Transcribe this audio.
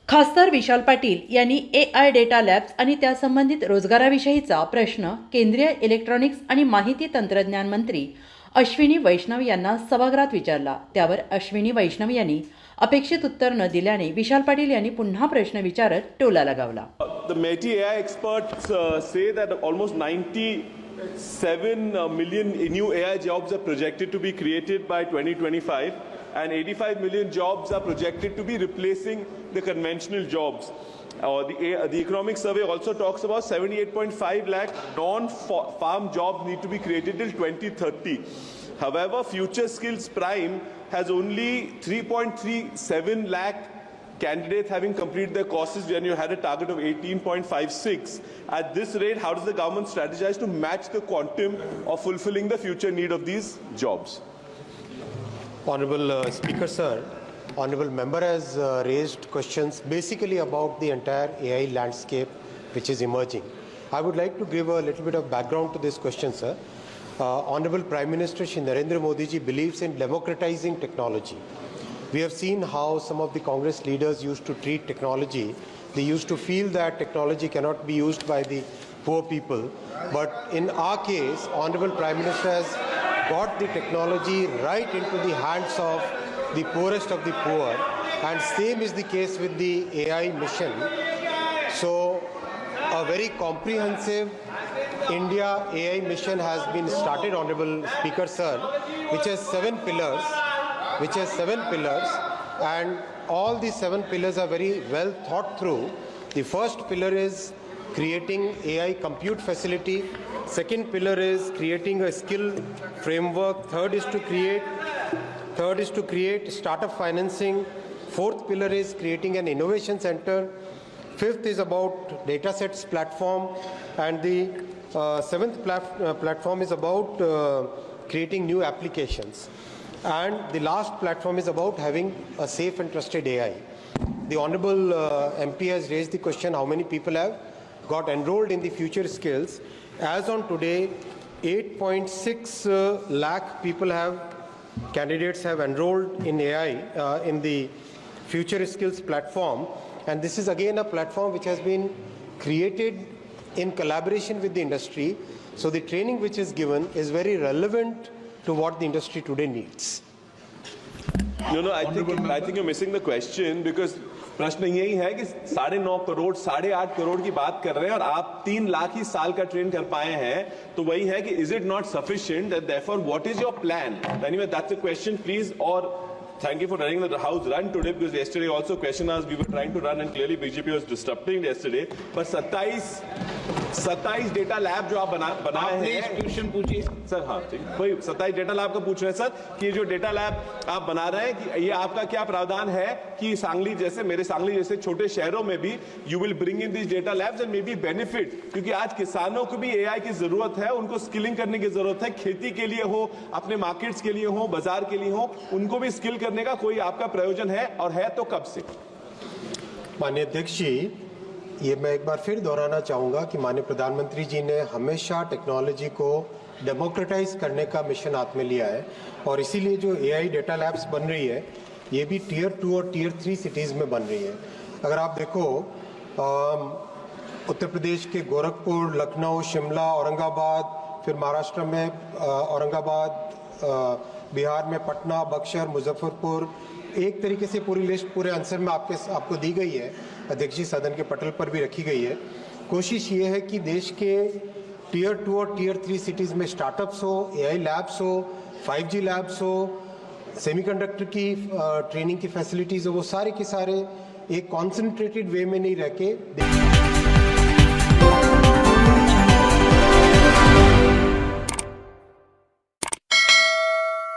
खासदार विशाल पाटील यांनी AI data labs आणि त्यासंबंधित रोजगाराविषयीचा प्रश्न केंद्रीय इलेक्ट्रॉनिक्स आणि माहिती तंत्रज्ञान मंत्री अश्विनी वैष्णव यांना सभागृहात विचारला। त्यावर अश्विनी वैष्णव यांनी अपेक्षित उत्तर न दिल्याने विशाल पाटील यांनी पुन्हा प्रश्न विचारत टोला लगावला। The METI AI experts say that almost 97 million new AI jobs are projected to be created by 2025 and 85 million jobs are projected to be replacing the conventional jobs. The economic survey also talks about 78.5 lakh non-farm jobs need to be created till 2030. However, Future Skills Prime has only 3.37 lakh candidates having completed their courses when you had a target of 18.56. At this rate, how does the government strategize to match the quantum of fulfilling the future need of these jobs? Honorable Speaker, sir, Honorable Member has raised questions basically about the entire AI landscape which is emerging. I would like to give a little bit of background to this question, sir. Honorable Prime Minister Shri Narendra Modi ji believes in democratizing technology. We have seen how some of the Congress leaders used to treat technology. They used to feel that technology cannot be used by the poor people. But in our case, Honorable Prime Minister has got the technology right into the hands of the poorest of the poor. And same is the case with the AI mission. So a very comprehensive India AI mission has been started, Honorable Speaker, sir, which has 7 pillars. And all these 7 pillars are very well thought through. The first pillar is creating AI compute facility. Second pillar is creating a skill framework. Third is to create startup financing. Fourth pillar is creating an innovation center. Fifth is about datasets platform, and the seventh platform is about creating new applications. And the last platform is about having a safe and trusted AI. The Honorable MP has raised the question how many people have got enrolled in the Future Skills. As on today, 8.6 lakh candidates have enrolled in AI in the Future Skills platform. And this is again a platform which has been created in collaboration with the industry. So the training which is given is very relevant to what the industry today needs. No, I think you're missing the question because प्रश्न यही है कि 9.5 करोड़ 8.5 करोड़ की बात कर रहे हैं और आप 3 लाख ही साल का ट्रेन कर पाए हैं, तो वही है कि is it not sufficient and therefore what is your plan? Anyway, that's the question, please. Or thank you for running the house run today, because yesterday also question asked, we were trying to run and clearly BJP was disrupting yesterday. But 27 data lab जो आप बनाए हैं, tuition पूछिए sir. हाँ ठीक, वही 27 data lab का पूछ रहे हैं सर कि जो डेटा लैब आप बना रहे हैं कि ये आपका क्या प्रावधान है कि सांगली जैसे मेरे सांगली जैसे छोटे शहरों में भी you will bring in this data labs and may be benefit, क्योंकि आज किसानों को भी एआई की जरूरत है, उनको स्किलिंग करने की जरूरत है, खेती के लिए हो, अपने मार्केट्स के लिए हो, बाजार के लिए हो, उनको भी स्किल करने का कोई आपका प्रयोजन है, और है तो कब से? माननीय अध्यक्ष जी, ये मैं एक बार फिर दोहराना चाहूँगा कि माननीय प्रधानमंत्री जी ने हमेशा टेक्नोलॉजी को डेमोक्रेटाइज करने का मिशन हाथ में लिया है, और इसीलिए जो AI डेटा लैब्स बन रही है ये भी Tier 2 और Tier 3 सिटीज़ में बन रही है। अगर आप देखो उत्तर प्रदेश के गोरखपुर, लखनऊ, शिमला, औरंगाबाद, फिर महाराष्ट्र में औरंगाबाद, बिहार में पटना, बक्सर, मुजफ्फरपुर, एक तरीके से पूरी लिस्ट पूरे आंसर में आपको दी गई है, अध्यक्ष जी सदन के पटल पर भी रखी गई है। कोशिश ये है कि देश के Tier 2 और Tier 3 सिटीज़ में स्टार्टअप्स हो, AI लैब्स हो, 5G लैब्स हो, सेमीकंडक्टर की ट्रेनिंग की फैसिलिटीज़ हो, वो सारे के सारे एक कॉन्सेंट्रेटेड वे में नहीं रह के